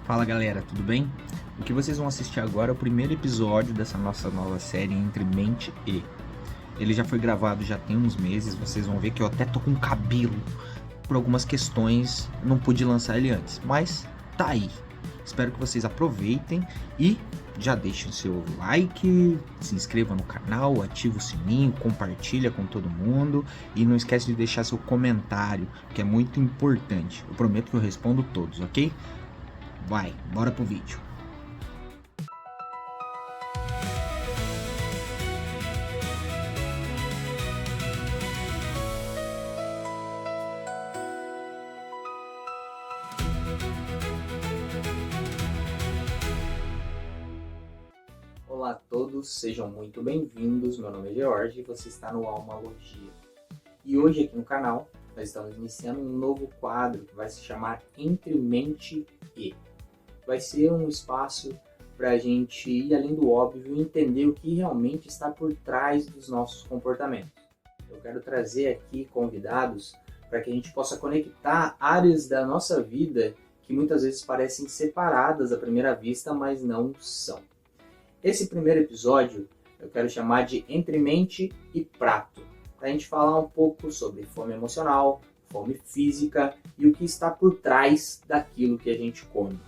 Fala galera, tudo bem? O que vocês vão assistir agora é o primeiro episódio dessa nossa nova série Entre Mente e. Ele já foi gravado já tem uns meses, vocês vão ver que eu até tô com cabelo. Por algumas questões não pude lançar ele antes, mas tá aí. Espero que vocês aproveitem e já deixem o seu like, se inscreva no canal, ativa o sininho, compartilha com todo mundo e não esquece de deixar seu comentário, que é muito importante. Eu prometo que eu respondo todos, ok? Vai, bora pro vídeo. Olá a todos, sejam muito bem-vindos. Meu nome é George e você está no Almalogia. E hoje aqui no canal nós estamos iniciando um novo quadro que vai se chamar Entre Mente e. Vai ser um espaço para a gente ir além do óbvio e entender o que realmente está por trás dos nossos comportamentos. Eu quero trazer aqui convidados para que a gente possa conectar áreas da nossa vida que muitas vezes parecem separadas à primeira vista, mas não são. Esse primeiro episódio eu quero chamar de Entre Mente e Prato, para a gente falar um pouco sobre fome emocional, fome física e o que está por trás daquilo que a gente come.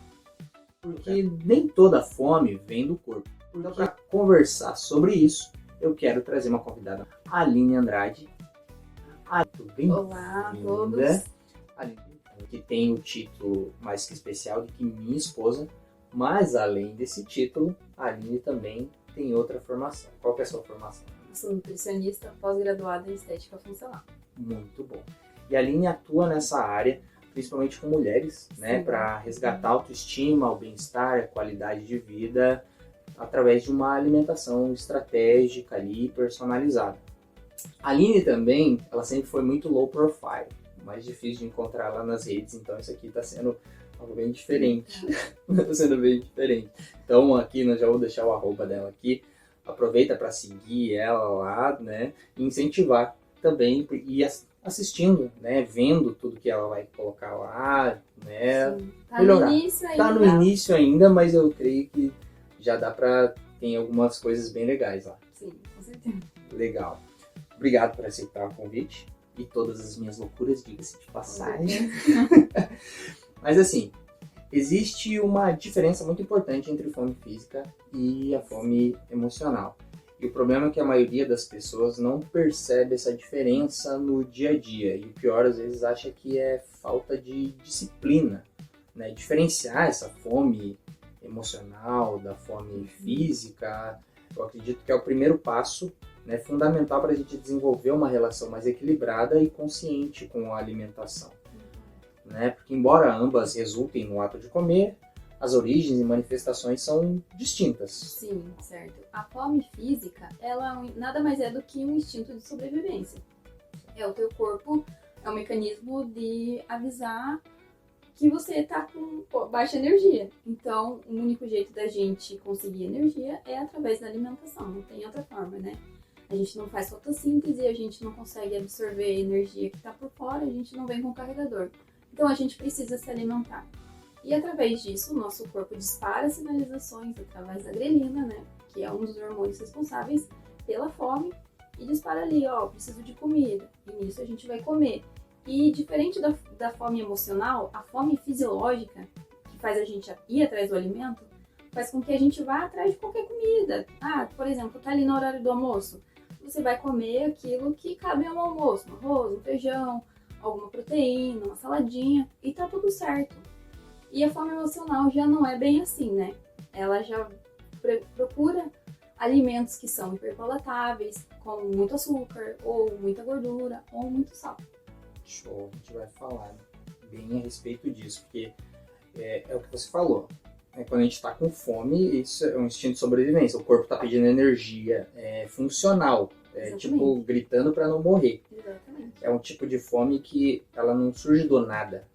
Porque nem toda fome vem do corpo. Então, para conversar sobre isso, eu quero trazer uma convidada, Aline Andrade. Tudo bem? Olá a todos. Aline, que tem o título mais que especial de que minha esposa, mas além desse título, a Aline também tem outra formação. Qual que é a sua formação? Eu sou nutricionista pós-graduada em estética funcional. Muito bom. E a Aline atua nessa área, principalmente com mulheres, né, para resgatar a autoestima, o bem-estar, a qualidade de vida, através de uma alimentação estratégica ali, personalizada. A Aline também, ela sempre foi muito low profile, mais difícil de encontrar lá nas redes, então isso aqui está sendo algo bem diferente. Está sendo bem diferente. Então aqui, nós já vou deixar o arroba dela aqui, aproveita para seguir ela lá, né, e incentivar também, e assistindo, né, vendo tudo que ela vai colocar lá, né, Sim, tá melhorar. no início ainda. Tá no início ainda, mas eu creio que já dá pra... tem algumas coisas bem legais lá. Sim, com certeza. Legal. Obrigado por aceitar o convite e todas as minhas loucuras, diga-se de passagem. Mas assim, existe uma diferença muito importante entre fome física e a fome emocional. E o problema é que a maioria das pessoas não percebe essa diferença no dia a dia. E o pior, às vezes, acha que é falta de disciplina, né? Diferenciar essa fome emocional da fome física, eu acredito que é o primeiro passo, né, fundamental para a gente desenvolver uma relação mais equilibrada e consciente com a alimentação. Né? Porque embora ambas resultem no ato de comer, as origens e manifestações são distintas. Sim, certo. A fome física, ela nada mais é do que um instinto de sobrevivência. É o teu corpo, é um mecanismo de avisar que você tá com baixa energia. Então, o único jeito da gente conseguir energia é através da alimentação, não tem outra forma, né? A gente não faz fotossíntese, a gente não consegue absorver a energia que tá por fora, a gente não vem com carregador. Então, a gente precisa se alimentar. E através disso, o nosso corpo dispara sinalizações através da grelina, né? Que é um dos hormônios responsáveis pela fome. E dispara ali, ó, preciso de comida. E nisso a gente vai comer. E diferente da fome emocional, a fome fisiológica, que faz a gente ir atrás do alimento, faz com que a gente vá atrás de qualquer comida. Ah, por exemplo, tá ali no horário do almoço. Você vai comer aquilo que cabe ao almoço. Um arroz, um feijão, alguma proteína, uma saladinha. E tá tudo certo. E a fome emocional já não é bem assim, né? Ela já procura alimentos que são hiperpalatáveis, com muito açúcar, ou muita gordura, ou muito sal. Show, a gente vai falar bem a respeito disso, porque é o que você falou. Quando a gente está com fome, isso é um instinto de sobrevivência. O corpo está pedindo energia, é funcional, tipo gritando para não morrer. Exatamente. É um tipo de fome que ela não surge do nada.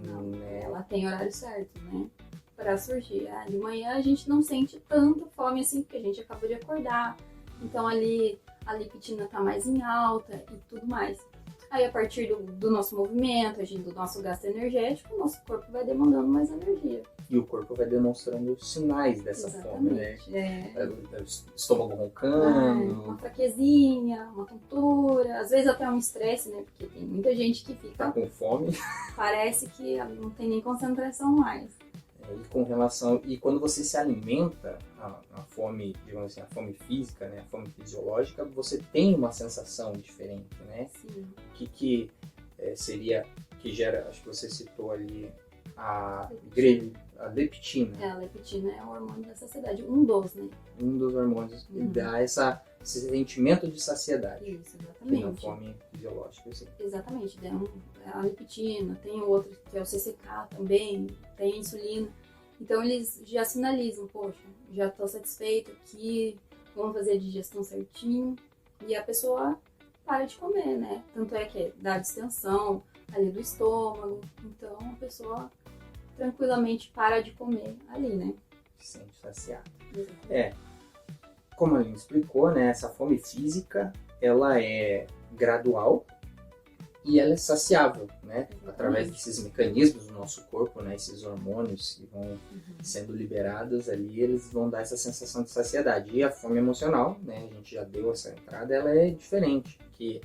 Não, ela tem horário certo, né? Para surgir. De manhã a gente não sente tanta fome assim, porque a gente acabou de acordar. Então ali a leptina tá mais em alta e tudo mais. Aí, a partir do nosso movimento, do nosso gasto energético, o nosso corpo vai demandando mais energia. E o corpo vai demonstrando sinais dessa fome, né? Estômago roncando. Uma fraquezinha, uma tontura, às vezes até um estresse, né? Porque tem muita gente que fica... Tá com fome. Parece que não tem nem concentração mais. E quando você se alimenta, a fome, digamos assim, a fome física, né, a fome fisiológica, você tem uma sensação diferente, né? Sim. O que seria, que gera, acho que você citou ali, a leptina. A leptina é o hormônio da saciedade, um dos, né? Um dos hormônios que dá esse sentimento de saciedade. Isso, exatamente. Que é a fome fisiológica, assim. Exatamente, tem a leptina, tem outro que é o CCK também, tem a insulina. Então eles já sinalizam, poxa, já estou satisfeito aqui, vamos fazer a digestão certinho. E a pessoa para de comer, né? Tanto é que dá distensão ali do estômago. Então a pessoa tranquilamente para de comer ali, né? Se sente saciada. Exatamente. Como a Aline explicou, né? Essa fome física, ela é gradual e ela é saciável, né? Através desses mecanismos do nosso corpo, né? Esses hormônios que vão sendo liberados ali, eles vão dar essa sensação de saciedade. E a fome emocional, né? A gente já deu essa entrada, ela é diferente, porque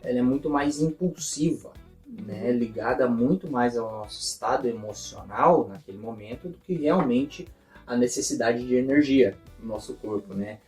ela é muito mais impulsiva, né? Ligada muito mais ao nosso estado emocional naquele momento do que realmente a necessidade de energia do nosso corpo, né?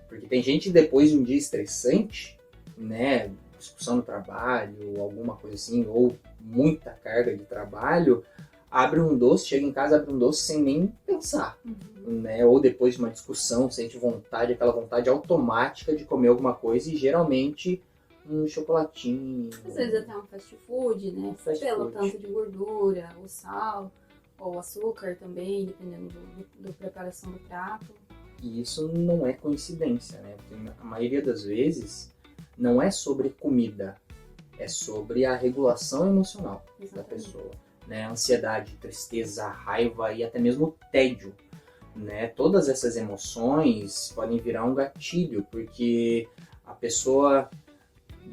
Porque tem gente que depois de um dia estressante, né? Discussão no trabalho, alguma coisa assim, ou muita carga de trabalho, abre um doce, chega em casa, abre um doce sem nem pensar, né? Ou depois de uma discussão, sente vontade, aquela vontade automática de comer alguma coisa e geralmente um chocolatinho. Às vezes até um fast food, né? Pelo tanto de gordura, o sal, ou o açúcar também, dependendo da preparação do prato. E isso não é coincidência, né? Porque a maioria das vezes não é sobre comida, é sobre a regulação emocional da pessoa, né? Ansiedade, tristeza, raiva e até mesmo tédio, né? Todas essas emoções podem virar um gatilho, porque a pessoa,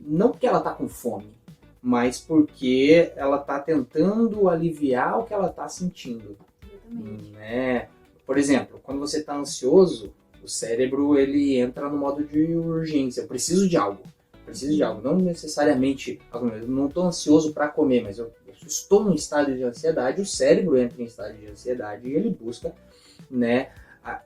não porque ela tá com fome, mas porque ela tá tentando aliviar o que ela tá sentindo, né? Por exemplo, quando você tá ansioso, o cérebro ele entra no modo de urgência, eu preciso de algo, não necessariamente, eu não estou ansioso para comer, mas eu estou em estado de ansiedade, o cérebro entra em estado de ansiedade e ele busca, né,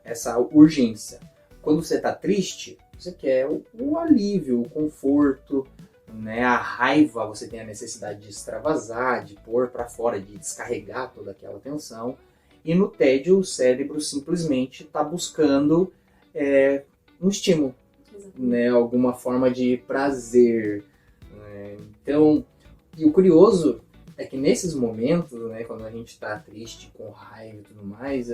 essa urgência. Quando você está triste, você quer o alívio, o conforto, né, a raiva, você tem a necessidade de extravasar, de pôr para fora, de descarregar toda aquela tensão, e no tédio o cérebro simplesmente está buscando um estímulo, né, alguma forma de prazer, né? Então, e o curioso é que nesses momentos, né, quando a gente está triste, com raiva e tudo mais,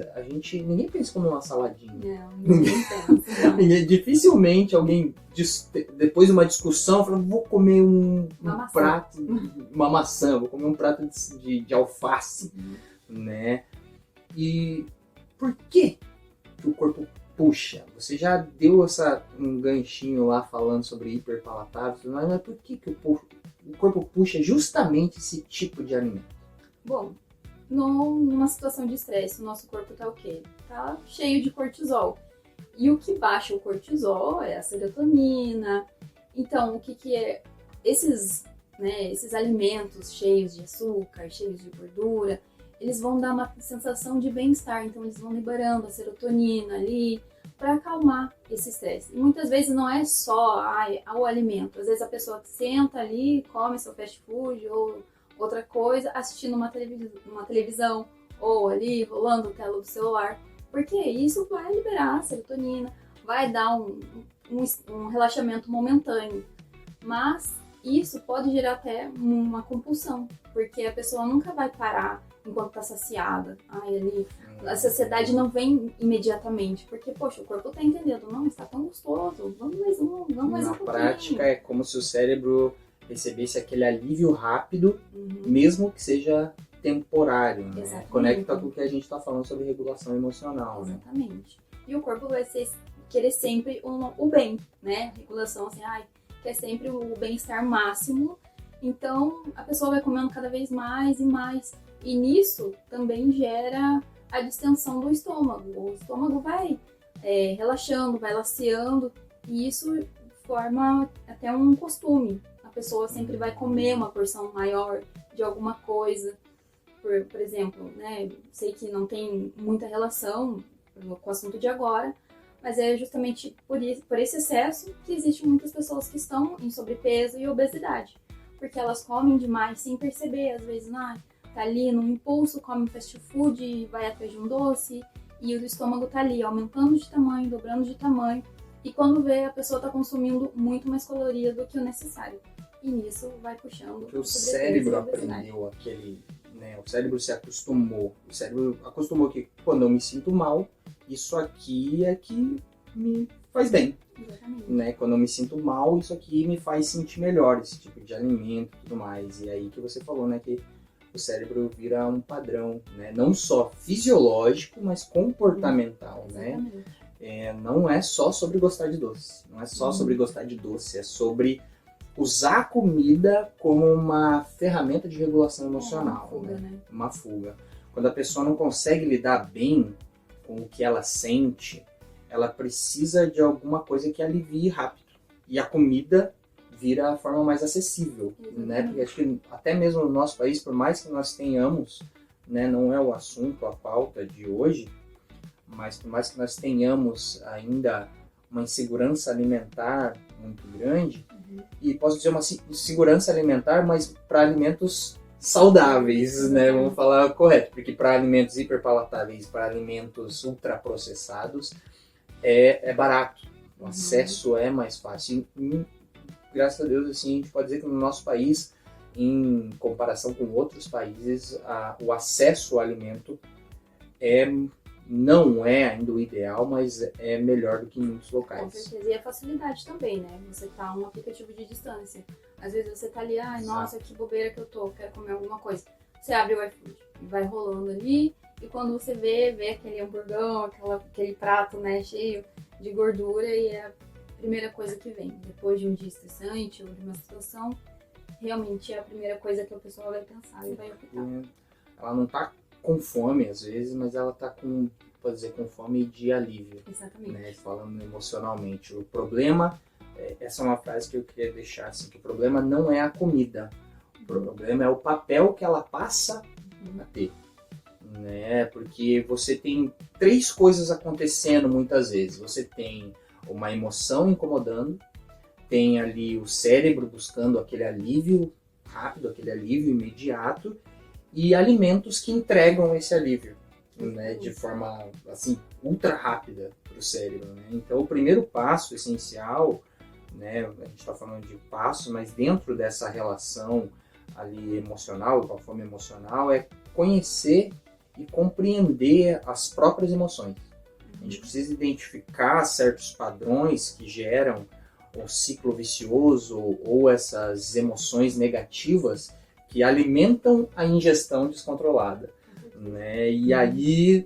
ninguém pensa como uma saladinha. Ninguém pensa. Dificilmente alguém, depois de uma discussão, fala, vou comer um prato, uma maçã, vou comer um prato de alface, né? E por que o corpo puxa? Você já deu um ganchinho lá falando sobre hiperpalatável, mas por que o corpo puxa justamente esse tipo de alimento? Bom, numa situação de estresse, o nosso corpo tá o quê? Tá cheio de cortisol. E o que baixa o cortisol é a serotonina. Então, o que é? Esses alimentos cheios de açúcar, cheios de gordura, eles vão dar uma sensação de bem-estar. Então, eles vão liberando a serotonina ali para acalmar esse estresse. E muitas vezes não é só o alimento. Às vezes a pessoa senta ali, come seu fast food ou outra coisa, assistindo uma televisão ou ali rolando a tela do celular. Porque isso vai liberar a serotonina, vai dar um relaxamento momentâneo. Mas isso pode gerar até uma compulsão, porque a pessoa nunca vai parar enquanto está saciada. A saciedade não vem imediatamente, porque, poxa, o corpo está entendendo, não, está tão gostoso, vamos mais um pouquinho. Na prática, é como se o cérebro recebesse aquele alívio rápido, mesmo que seja temporário, né? Conecta com o que a gente está falando sobre regulação emocional. Exatamente. Né? E o corpo vai querer sempre o bem, né? Regulação, assim, quer sempre o bem-estar máximo. Então, a pessoa vai comendo cada vez mais e mais. E nisso também gera a distensão do estômago. O estômago vai relaxando, vai laceando, e isso forma até um costume. A pessoa sempre vai comer uma porção maior de alguma coisa. Por exemplo, né, sei que não tem muita relação com o assunto de agora, mas é justamente por esse excesso que existem muitas pessoas que estão em sobrepeso e obesidade. Porque elas comem demais sem perceber, às vezes, tá ali no impulso, come um fast food e vai atrás de um doce, e o estômago tá ali aumentando de tamanho, dobrando de tamanho, e quando vê, a pessoa tá consumindo muito mais calorias do que o necessário. E nisso vai puxando. Porque o cérebro aprendeu né, o cérebro se acostumou. O cérebro acostumou que quando eu me sinto mal, isso aqui é que me faz bem. Exatamente. Né? Quando eu me sinto mal, isso aqui me faz sentir melhor, esse tipo de alimento e tudo mais. E aí que você falou, né, que o cérebro vira um padrão, né? Não só fisiológico, mas comportamental, né? Não é só sobre gostar de doce. Não é só sobre gostar de doce, é sobre usar a comida como uma ferramenta de regulação emocional. Uma fuga, né? Uma fuga. Quando a pessoa não consegue lidar bem com o que ela sente, ela precisa de alguma coisa que alivie rápido. E a comida vira a forma mais acessível, né? Porque acho que até mesmo no nosso país, por mais que nós tenhamos, né, não é o assunto, a pauta de hoje, mas por mais que nós tenhamos ainda uma insegurança alimentar muito grande, e posso dizer uma insegurança alimentar, mas para alimentos saudáveis, né? Vamos falar correto, porque para alimentos hiperpalatáveis, para alimentos ultraprocessados, é barato, o acesso é mais fácil. E, graças a Deus, assim, a gente pode dizer que no nosso país, em comparação com outros países, o acesso ao alimento não é ainda o ideal, mas é melhor do que em muitos locais. Com certeza, e a facilidade também, né? Você tá um aplicativo de distância. Às vezes você tá ali, nossa, que bobeira que eu tô, quero comer alguma coisa. Você abre o iFood e vai rolando ali, e quando você vê aquele hamburgão, aquele prato, né, cheio de gordura, e é a primeira coisa que vem. Depois de um dia estressante ou de uma situação, realmente é a primeira coisa que a pessoa vai pensar e vai optar. Ela não tá com fome às vezes, mas ela tá com fome de alívio. Exatamente. Né? Falando emocionalmente. O problema, essa é uma frase que eu queria deixar assim, que o problema não é a comida. O problema é o papel que ela passa a ter. Né? Porque você tem 3 coisas acontecendo muitas vezes. Você tem uma emoção incomodando, tem ali o cérebro buscando aquele alívio rápido, aquele alívio imediato, e alimentos que entregam esse alívio, né, de forma assim ultra rápida para o cérebro. Né? Então, o primeiro passo essencial, né, a gente está falando de passo, mas dentro dessa relação ali emocional, com a fome emocional, é conhecer e compreender as próprias emoções. A gente precisa identificar certos padrões que geram um ciclo vicioso ou essas emoções negativas que alimentam a ingestão descontrolada, né? E aí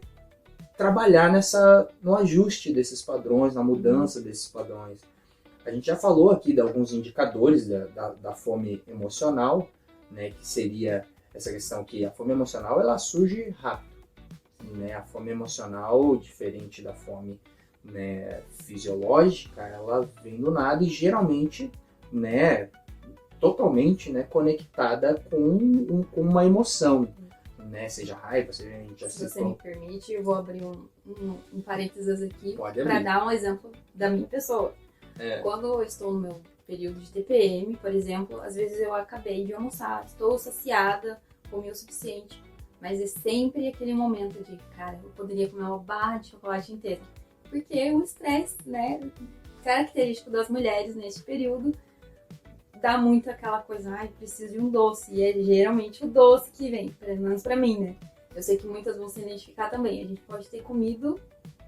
trabalhar no ajuste desses padrões, na mudança desses padrões. A gente já falou aqui de alguns indicadores da fome emocional, né? Que seria essa questão que a fome emocional ela surge rápido, né? A fome emocional, diferente da fome, né, fisiológica, ela vem do nada e geralmente, né, totalmente, né, conectada com uma emoção, né, seja raiva, seja... Se você me permite, eu vou abrir um parênteses aqui para dar um exemplo da minha pessoa. Quando eu estou no meu período de TPM, por exemplo, às vezes eu acabei de almoçar, estou saciada, comi o suficiente, mas é sempre aquele momento de, cara, eu poderia comer uma barra de chocolate inteira. Porque o estresse, né, característico das mulheres neste período, dá muito aquela coisa, preciso de um doce. E é geralmente o doce que vem, pelo menos pra mim, né? Eu sei que muitas vão se identificar também. A gente pode ter comido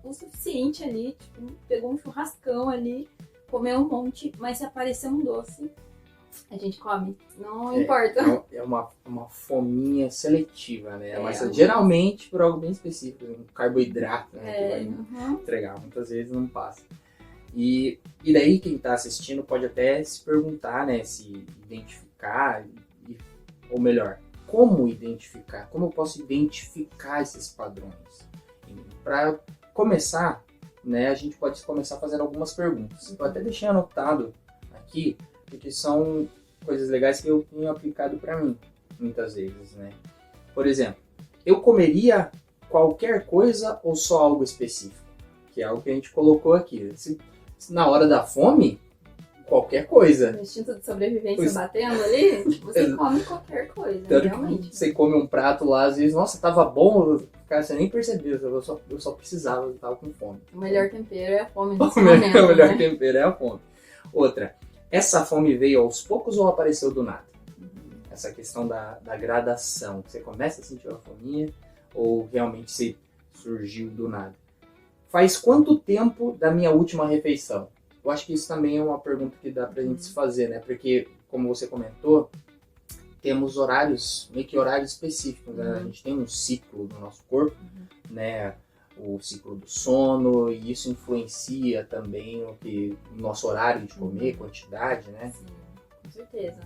o suficiente ali, tipo, pegou um churrascão ali, comeu um monte, mas se aparecer um doce, a gente come, não importa. É uma fominha seletiva, né? Mas geralmente por algo bem específico, um carboidrato, né, que vai entregar, muitas vezes não passa. E daí quem está assistindo pode até se perguntar, né, se identificar identificar, ou melhor, como identificar, como eu posso identificar esses padrões. Para começar, né, a gente pode começar fazendo algumas perguntas. Eu até deixei anotado aqui, porque são coisas legais que eu tenho aplicado para mim, muitas vezes, né? Por exemplo, eu comeria qualquer coisa ou só algo específico? Que é algo que a gente colocou aqui. Se na hora da fome, qualquer coisa. O instinto de sobrevivência batendo ali, você come qualquer coisa, Tanto realmente. que você come um prato lá, às vezes, nossa, tava bom, cara, você nem percebeu, eu só precisava, eu tava com fome. O melhor tempero é a fome O nesse momento, melhor né? tempero é a fome. Outra, essa fome veio aos poucos ou apareceu do nada? Essa questão da gradação. Você começa a sentir uma fominha ou realmente você surgiu do nada? Faz quanto tempo da minha última refeição? Eu acho que isso também é uma pergunta que dá pra gente se fazer, né? Porque, como você comentou, temos horários, meio que horários específicos, né? A gente tem um ciclo do nosso corpo, né? O ciclo do sono, e isso influencia também o nosso horário de comer, quantidade, né? Sim, com certeza.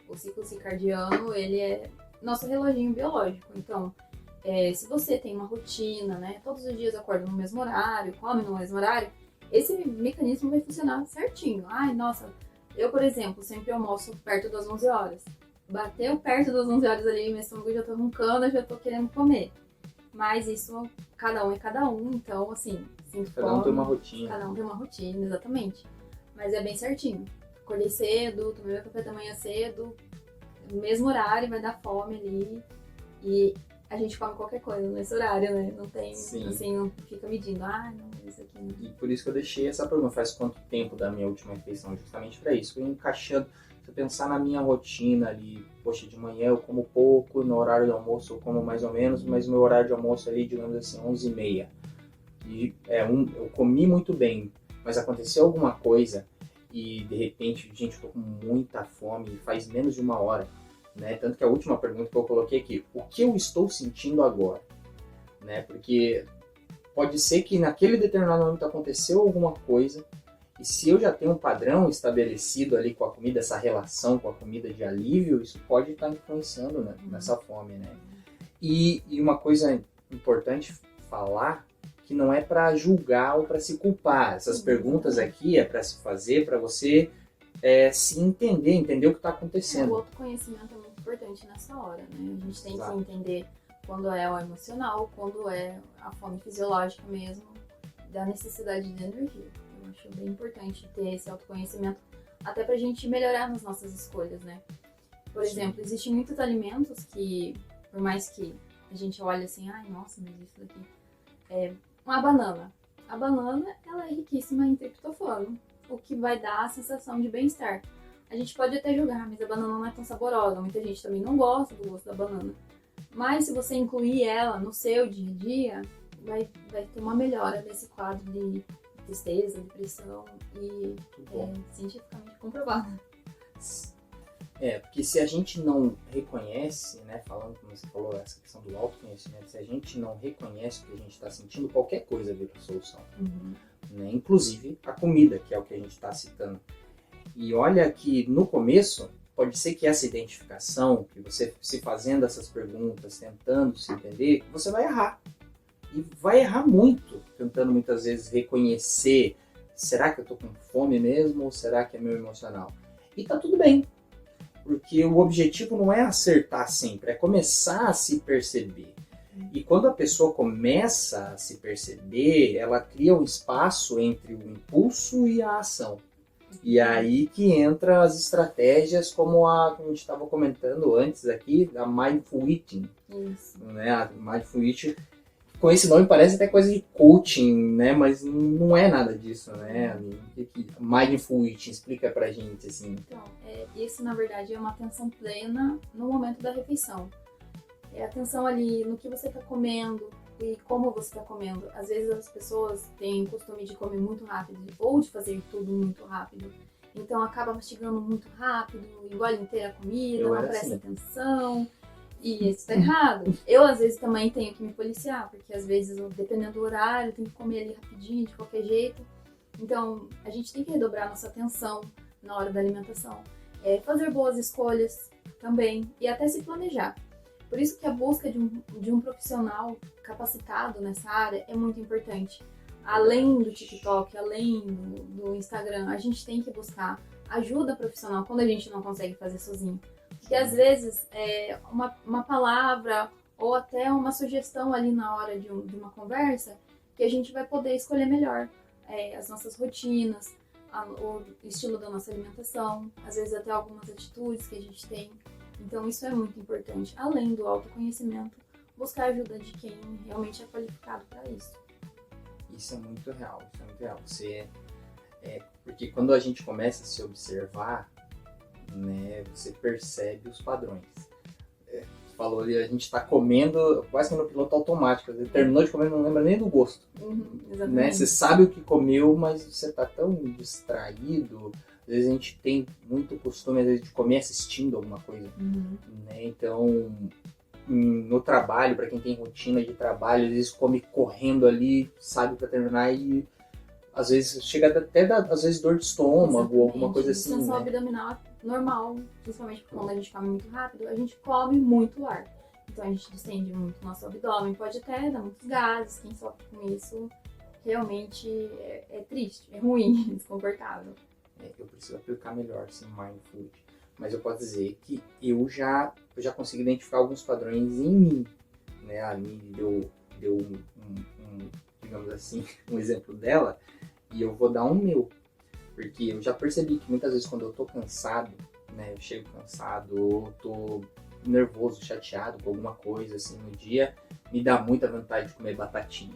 O ciclo circadiano, ele é nosso reloginho biológico. Então, se você tem uma rotina, né? Todos os dias acorda no mesmo horário, come no mesmo horário, esse mecanismo vai funcionar certinho. Ai, nossa, eu, por exemplo, sempre almoço perto das 11 horas. Bateu perto das 11 horas ali, meu estômago já tá roncando, eu já tô querendo comer. Mas isso, cada um é cada um, então, assim, sinto Cada um fome, tem uma rotina. cada um tem uma rotina, exatamente. Mas é bem certinho. Acordei cedo, tomei meu café da manhã cedo, no mesmo horário, vai dar fome ali. E a gente come qualquer coisa nesse horário, né? Não tem, Sim. assim, não fica medindo. Ah, não, isso aqui não. E por isso que eu deixei essa pergunta, faz quanto tempo da minha última refeição? Justamente para isso, eu encaixando, se eu pensar na minha rotina ali, poxa, de manhã eu como pouco, no horário do almoço eu como mais ou menos, mas meu horário de almoço ali, digamos assim, 11h30. E eu comi muito bem, mas aconteceu alguma coisa e de repente, gente, eu tô com muita fome, faz menos de uma hora, né? Tanto que a última pergunta que eu coloquei aqui, o que eu estou sentindo agora? Né? Porque pode ser que naquele determinado momento aconteceu alguma coisa, e se eu já tenho um padrão estabelecido ali com a comida, essa relação com a comida de alívio, isso pode estar influenciando, né, nessa fome, né? E uma coisa importante falar, que não é para julgar ou para se culpar. Essas perguntas aqui é para se fazer, para você se entender o que está O acontecendo. autoconhecimento é muito importante nessa hora, né? A gente tem Exato. que entender quando é o emocional, quando é a fome fisiológica mesmo, da necessidade de energia. Eu acho bem importante ter esse autoconhecimento, até pra gente melhorar nas nossas escolhas, né? Por Sim. exemplo, existem muitos alimentos que, por mais que a gente olhe assim, ai, nossa, mas isso daqui é uma banana. A banana, ela é riquíssima em triptofano, o que vai dar a sensação de bem-estar. A gente pode até julgar, mas a banana não é tão saborosa. Muita gente também não gosta do gosto da banana. Mas se você incluir ela no seu dia a dia, vai ter uma melhora desse quadro de tristeza, depressão e cientificamente comprovado. Porque se a gente não reconhece, né, falando como você falou, essa questão do autoconhecimento, se a gente não reconhece o que a gente está sentindo, qualquer coisa vira solução. Né? Inclusive a comida, que é o que a gente está citando. E olha que no começo, pode ser que essa identificação, que você se fazendo essas perguntas, tentando se entender, você vai errar. E vai errar muito, tentando muitas vezes reconhecer, será que eu tô com fome mesmo ou será que é meu emocional? E tá tudo bem, porque o objetivo não é acertar sempre, é começar a se perceber. E quando a pessoa começa a se perceber, ela cria um espaço entre o impulso e a ação. E aí que entra as estratégias como a que a gente estava comentando antes aqui, da Mindful Eating. Isso. Né? A Mindful Eating, com esse nome parece até coisa de coaching, né? Mas não é nada disso, né? Mindful Eating, explica pra gente, assim. Então, isso na verdade é uma atenção plena no momento da refeição. É atenção ali no que você está comendo e como você está comendo. Às vezes as pessoas têm o costume de comer muito rápido ou de fazer tudo muito rápido. Então acaba mastigando muito rápido, engole inteira a comida, não presta atenção. E isso tá errado. Eu às vezes também tenho que me policiar, porque às vezes, dependendo do horário, eu tenho que comer ali rapidinho, de qualquer jeito. Então a gente tem que redobrar nossa atenção na hora da alimentação. fazer boas escolhas também e até se planejar. Por isso que a busca de um profissional capacitado nessa área é muito importante. Além do TikTok, além do Instagram, a gente tem que buscar ajuda profissional quando a gente não consegue fazer sozinho. Porque às vezes uma palavra ou até uma sugestão ali na hora de uma conversa que a gente vai poder escolher melhor as nossas rotinas, o estilo da nossa alimentação, às vezes até algumas atitudes que a gente tem. Então isso é muito importante. Além do autoconhecimento, buscar a ajuda de quem realmente é qualificado para isso. Isso é muito real, porque quando a gente começa a se observar, né, você percebe os padrões. Você falou ali, a gente está comendo quase que no piloto automático. Você terminou de comer, não lembra nem do gosto. Exatamente. Né? Você sabe o que comeu, mas você está tão distraído. Às vezes a gente tem muito costume de comer assistindo alguma coisa. Né? Então, no trabalho, para quem tem rotina de trabalho, às vezes come correndo ali, sabe, para terminar e às vezes chega até às vezes dor de estômago, Exatamente. alguma coisa assim. Distensão né? abdominal é normal, principalmente quando a gente come muito rápido, a gente come muito ar. Então a gente distende muito o nosso abdômen, pode até dar muitos gases. Quem sofre com isso realmente é triste, é ruim, é desconfortável. Eu preciso aplicar melhor esse mindfulness. Mas eu posso dizer que eu já consigo identificar alguns padrões em mim. Né? A Aline deu digamos assim, um exemplo dela, e eu vou dar um meu. Porque eu já percebi que muitas vezes quando eu tô cansado, né, eu chego cansado, ou tô nervoso, chateado com alguma coisa assim no dia, me dá muita vontade de comer batatinha.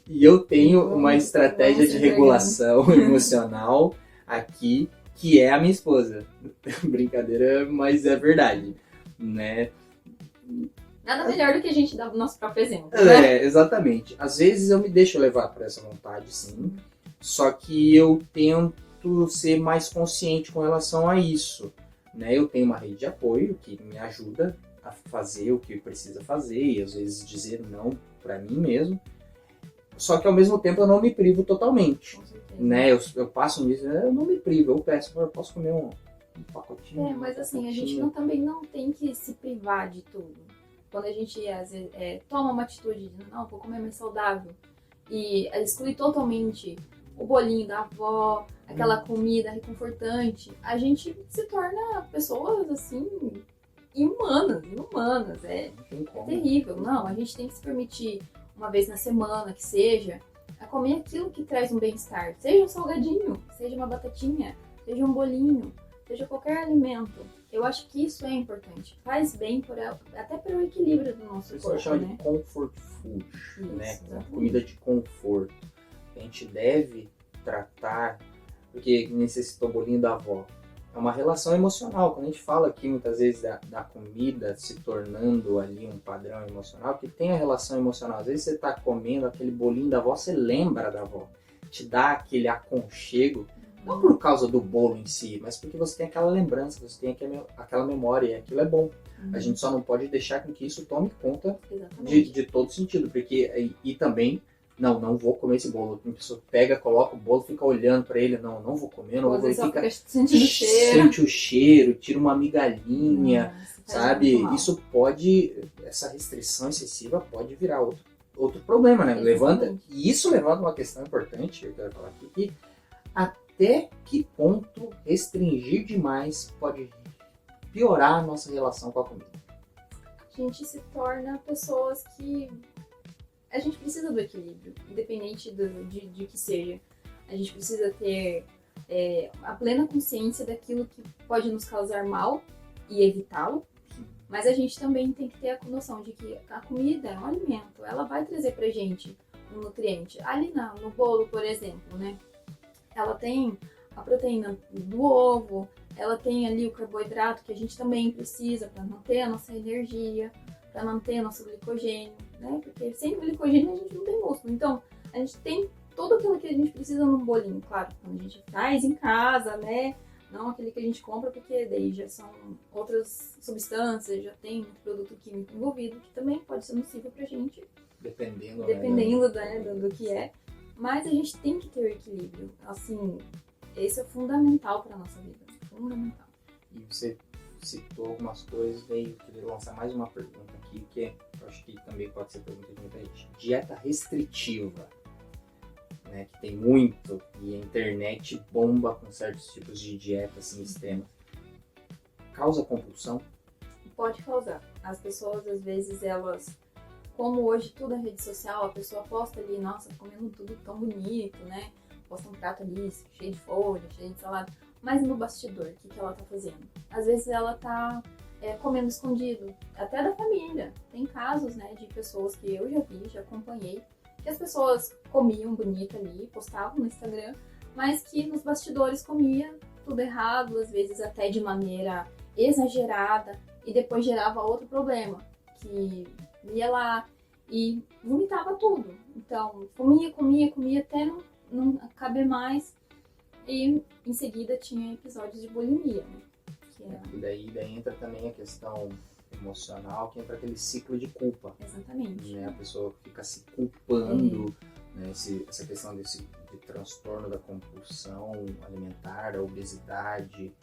E eu tenho uma estratégia de regulação emocional aqui, que é a minha esposa. Brincadeira, mas é verdade, né? Nada melhor do que a gente dar o nosso próprio exemplo, né? Exatamente. Às vezes eu me deixo levar por essa vontade, sim. Só que eu tento ser mais consciente com relação a isso. Né? Eu tenho uma rede de apoio que me ajuda a fazer o que precisa fazer e às vezes dizer não para mim mesmo. Só que ao mesmo tempo eu não me privo totalmente. Né? Eu passo nisso, eu não me privo, eu peço, eu posso comer um pacotinho. Mas assim, a gente também não tem que se privar de tudo. Quando a gente às vezes, toma uma atitude de não, vou comer mais saudável e exclui totalmente o bolinho da avó, aquela comida reconfortante, a gente se torna pessoas assim inumanas, é terrível. Não, a gente tem que se permitir uma vez na semana, que seja, a comer aquilo que traz um bem-estar, seja um salgadinho, seja uma batatinha, seja um bolinho, seja qualquer alimento. Eu acho que isso é importante. Faz bem até para o equilíbrio do nosso corpo. Isso chama de comfort food, né? Comida de conforto. A gente deve tratar, porque necessitou o bolinho da avó. É uma relação emocional. Quando a gente fala aqui muitas vezes da comida se tornando ali um padrão emocional, que tem a relação emocional. Às vezes você está comendo aquele bolinho da avó, você lembra da avó. Te dá aquele aconchego. Não por causa do bolo em si, mas porque você tem aquela lembrança, você tem aquela memória, e aquilo é bom. A gente só não pode deixar com que isso tome conta de todo sentido, porque e também, não vou comer esse bolo. A pessoa pega, coloca o bolo, fica olhando pra ele, não vou comer, não vou comer, fica sentindo o cheiro. Sente o cheiro, tira uma migalhinha, sabe? Isso essa restrição excessiva pode virar outro problema, né? E isso levanta uma questão importante, eu quero falar aqui, que até que ponto restringir demais pode piorar a nossa relação com a comida? A gente se torna pessoas que... A gente precisa do equilíbrio, independente de que seja. A gente precisa ter a plena consciência daquilo que pode nos causar mal e evitá-lo. Mas a gente também tem que ter a noção de que a comida é um alimento. Ela vai trazer pra gente um nutriente. Ali no bolo, por exemplo, né? Ela tem a proteína do ovo, ela tem ali o carboidrato que a gente também precisa para manter a nossa energia, para manter nosso glicogênio, né? Porque sem glicogênio a gente não tem músculo. Então, a gente tem tudo aquilo que a gente precisa num bolinho, claro, quando a gente faz em casa, né? Não aquele que a gente compra, porque daí já são outras substâncias, já tem muito produto químico envolvido, que também pode ser nocivo pra gente. Dependendo do que é. Mas a gente tem que ter o equilíbrio. Assim, esse é fundamental para nossa vida. fundamental. E você citou algumas coisas, daí eu queria lançar mais uma pergunta aqui, que eu acho que também pode ser pergunta de muita gente. Dieta restritiva, né, que tem muito, e a internet bomba com certos tipos de dietas assim, extremas. Causa compulsão? Pode causar. As pessoas, às vezes, elas... Como hoje tudo é rede social, a pessoa posta ali, nossa, comendo tudo tão bonito, né? Posta um prato ali, cheio de folha, cheio de salada. Mas no bastidor, o que ela tá fazendo? Às vezes ela tá comendo escondido, até da família. Tem casos, né, de pessoas que eu já vi, já acompanhei, que as pessoas comiam bonito ali, postavam no Instagram, mas que nos bastidores comia tudo errado, às vezes até de maneira exagerada, e depois gerava outro problema, que ia lá e vomitava tudo. Então, comia até não caber mais, e em seguida tinha episódios de bulimia, né? E daí entra também a questão emocional, que entra aquele ciclo de culpa. Exatamente. Né? A pessoa fica se culpando, né? Essa questão de transtorno da compulsão alimentar, a obesidade,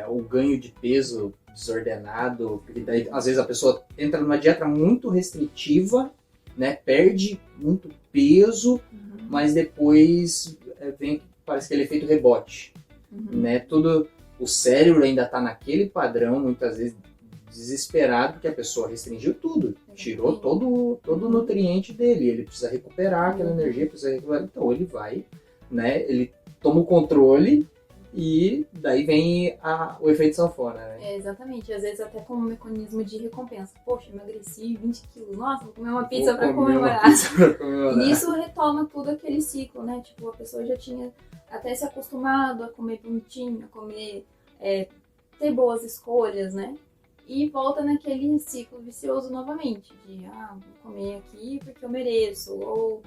o ganho de peso desordenado, porque daí às vezes a pessoa entra numa dieta muito restritiva, né? Perde muito peso, mas depois parece que ele é efeito rebote, né? Tudo, o cérebro ainda está naquele padrão, muitas vezes desesperado, porque a pessoa restringiu tudo, tirou todo o nutriente dele, ele precisa recuperar aquela energia, então ele vai, né? Ele toma o controle e daí vem o efeito sanfona, né? Exatamente, às vezes até como um mecanismo de recompensa. Poxa, emagreci 20 quilos, nossa, vou comer uma pizza pra comemorar. E isso retoma tudo aquele ciclo, né? Tipo, a pessoa já tinha até se acostumado a comer bonitinho, a comer, ter boas escolhas, né? E volta naquele ciclo vicioso novamente, de, vou comer aqui porque eu mereço, ou,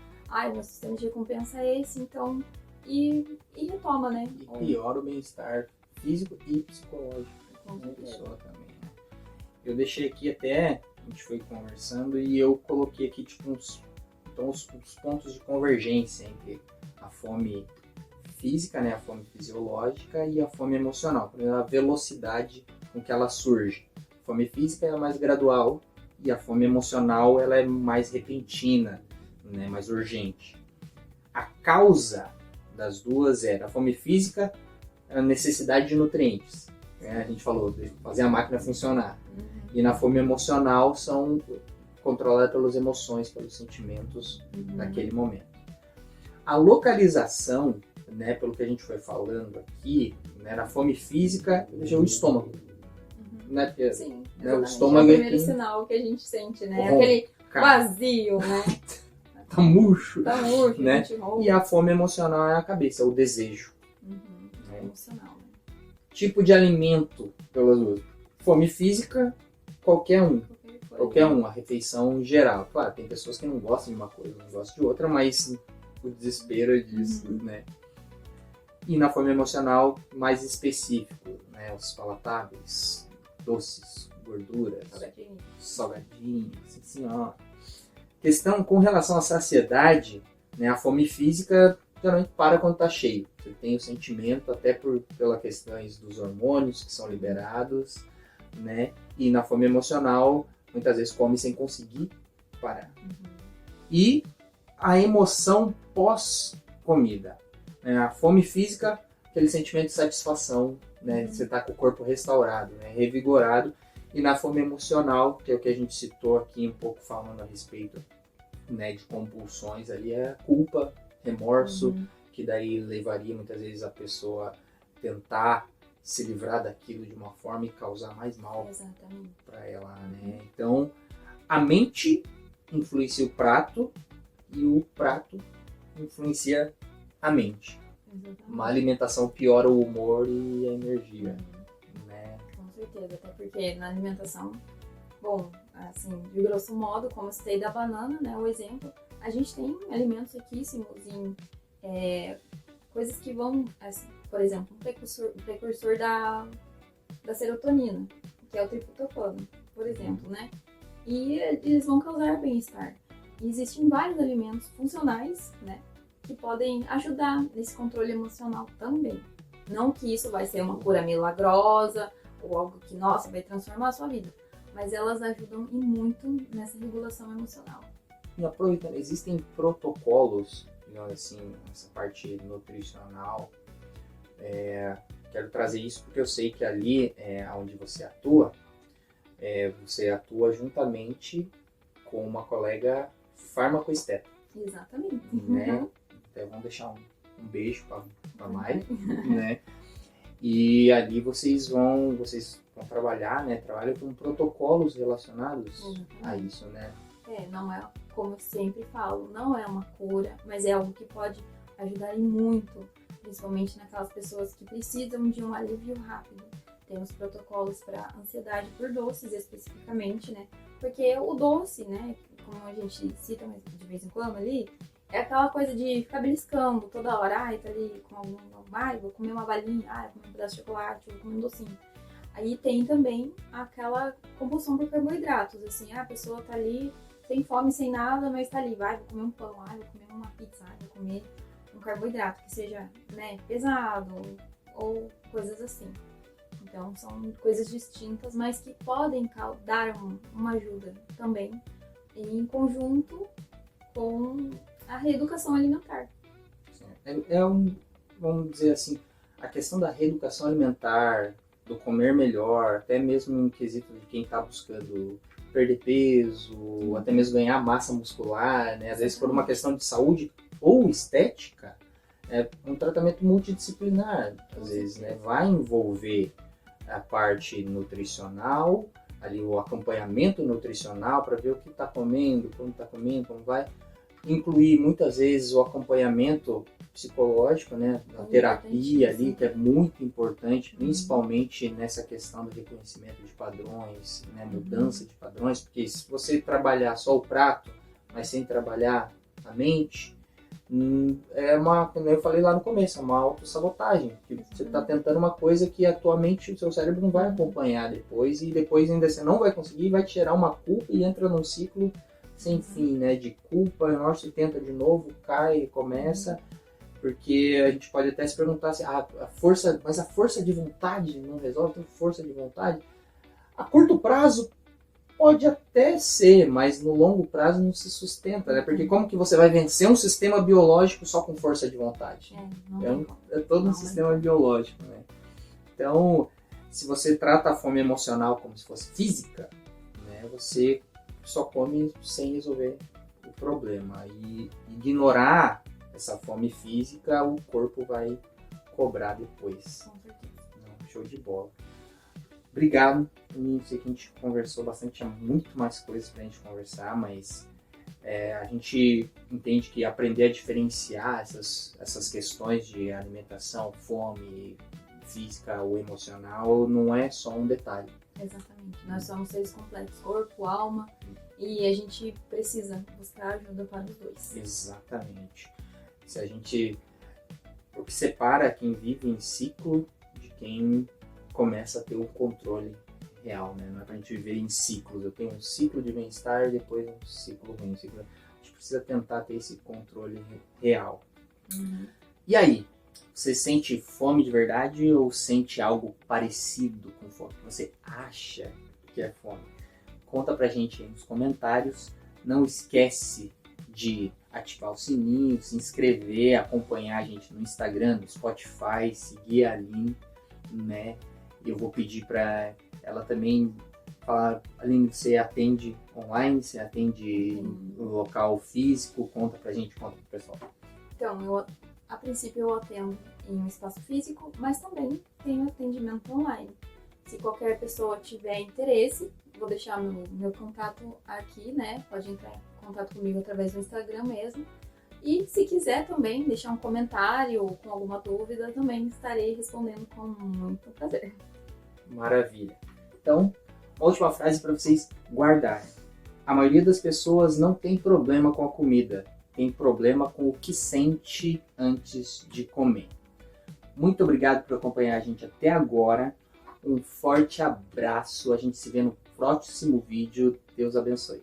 meu sistema de recompensa é esse, então... E retoma, né? E piora o bem-estar físico e psicológico da pessoa também, né? Eu deixei aqui até, a gente foi conversando e eu coloquei aqui tipo uns pontos de convergência entre a fome física, né, a fome fisiológica e a fome emocional, a velocidade com que ela surge. A fome física é mais gradual e a fome emocional ela é mais repentina, né, mais urgente. A causa das duas a fome física, a necessidade de nutrientes. A gente falou de fazer a máquina funcionar. E na fome emocional são controladas pelas emoções, pelos sentimentos naquele momento. A localização, né, pelo que a gente foi falando aqui, né, na fome física, deixa o estômago. Né, sim, né, o estômago é o primeiro sinal que a gente sente, né? Aquele vazio, né? Tá murcho, né? E a fome emocional é a cabeça, é o desejo. É emocional. Né? Tipo de alimento pelas duas. Fome física, qualquer um. A refeição geral. Claro, tem pessoas que não gostam de uma coisa, não gostam de outra, mas o desespero é disso, né? E na fome emocional, mais específico, né? Os palatáveis, doces, gorduras, salgadinhos, sim senhora. Questão com relação à saciedade, né, a fome física geralmente para quando está cheio. Você tem o sentimento até pelas questões dos hormônios que são liberados, né? E na fome emocional, muitas vezes come sem parar. E a emoção pós-comida. Né? A fome física, aquele sentimento de satisfação, né? Você está com o corpo restaurado, né? Revigorado. E na fome emocional, que é o que a gente citou aqui um pouco falando a respeito, né, de compulsões ali, é culpa, remorso, que daí levaria muitas vezes a pessoa tentar se livrar daquilo de uma forma e causar mais mal para ela, né? Então, a mente influencia o prato e o prato influencia a mente. Uma alimentação piora o humor e a energia, né? Com certeza, até porque na alimentação, bom, assim, de grosso modo, como eu citei da banana, né, o exemplo, a gente tem alimentos riquíssimos em coisas que vão, assim, por exemplo, um precursor da serotonina, que é o triptofano, por exemplo, né? E eles vão causar bem-estar. E existem vários alimentos funcionais, né, que podem ajudar nesse controle emocional também. Não que isso vai ser uma cura milagrosa ou algo que, nossa, vai transformar a sua vida. Mas elas ajudam e muito nessa regulação emocional. E aproveitando, existem protocolos, digamos assim, nessa parte nutricional. Quero trazer isso porque eu sei que ali onde você atua juntamente com uma colega farmacoesteta. Exatamente. Né? Então vamos deixar um beijo para Mai, né? E ali vocês vão trabalhar, né? Trabalham com protocolos relacionados a isso, né? Não é, como eu sempre falo, não é uma cura, mas é algo que pode ajudar e muito, principalmente naquelas pessoas que precisam de um alívio rápido. Temos protocolos para ansiedade por doces especificamente, né? Porque o doce, né, como a gente cita de vez em quando ali, é aquela coisa de ficar beliscando toda hora. Ai, tá ali com algum... Ai, vou comer uma balinha. Ai, vou comer um pedaço de chocolate, vou comer um docinho. Aí tem também aquela compulsão por carboidratos, assim. A pessoa tá ali sem fome, sem nada, mas tá ali. Vai, vou comer um pão. Ai, vou comer uma pizza. Ai, vou comer um carboidrato que seja, né, pesado ou coisas assim. Então, são coisas distintas, mas que podem dar uma ajuda também em conjunto com a reeducação alimentar. Vamos dizer assim, a questão da reeducação alimentar, do comer melhor, até mesmo em quesito de quem está buscando perder peso, até mesmo ganhar massa muscular, né? Às vezes por uma questão de saúde ou estética, é um tratamento multidisciplinar, às vezes, né? Vai envolver a parte nutricional, ali o acompanhamento nutricional para ver o que está comendo, como vai. Incluir muitas vezes o acompanhamento psicológico, né, a terapia ali, que é muito importante, principalmente nessa questão do reconhecimento de padrões, né, mudança de padrões, porque se você trabalhar só o prato, mas sem trabalhar a mente, como eu falei lá no começo, é uma autossabotagem, que você está tentando uma coisa que a tua mente, o seu cérebro não vai acompanhar depois, e depois ainda você não vai conseguir, vai te gerar uma culpa e entra num ciclo sem fim, né, de culpa, nossa, tenta de novo, cai, começa, porque a gente pode até se perguntar se mas a força de vontade não resolve, tem força de vontade? A curto prazo pode até ser, mas no longo prazo não se sustenta, né, porque como que você vai vencer um sistema biológico só com força de vontade? É todo um sistema biológico, né? Então, se você trata a fome emocional como se fosse física, né, você só come sem resolver o problema. E ignorar essa fome física, o corpo vai cobrar depois. Com certeza. Show de bola. Obrigado. Eu sei que a gente conversou bastante, tinha muito mais coisas pra gente conversar, mas a gente entende que aprender a diferenciar essas questões de alimentação, fome, física ou emocional, não é só um detalhe. Exatamente. Nós somos seres complexos, corpo, alma, e a gente precisa buscar ajuda para os dois. Exatamente. O que separa quem vive em ciclo de quem começa a ter o controle real, né? Não é pra gente viver em ciclos. Eu tenho um ciclo de bem-estar e depois um ciclo ruim. A gente precisa tentar ter esse controle real. E aí? Você sente fome de verdade ou sente algo parecido com fome? Você acha que é fome? Conta pra gente aí nos comentários. Não esquece de ativar o sininho, se inscrever, acompanhar a gente no Instagram, no Spotify, seguir a Aline, né? Eu vou pedir para ela também falar, Aline, você atende online, você atende no local físico? Conta pra gente, conta pro pessoal. Então, a princípio eu atendo em um espaço físico, mas também tenho atendimento online. Se qualquer pessoa tiver interesse, vou deixar meu contato aqui, né? Pode entrar em contato comigo através do Instagram mesmo. E se quiser também deixar um comentário com alguma dúvida, também estarei respondendo com muito prazer. Maravilha. Então, uma última frase para vocês guardarem. A maioria das pessoas não tem problema com a comida, tem problema com o que sente antes de comer. Muito obrigado por acompanhar a gente até agora. Um forte abraço. A gente se vê no próximo vídeo. Deus abençoe.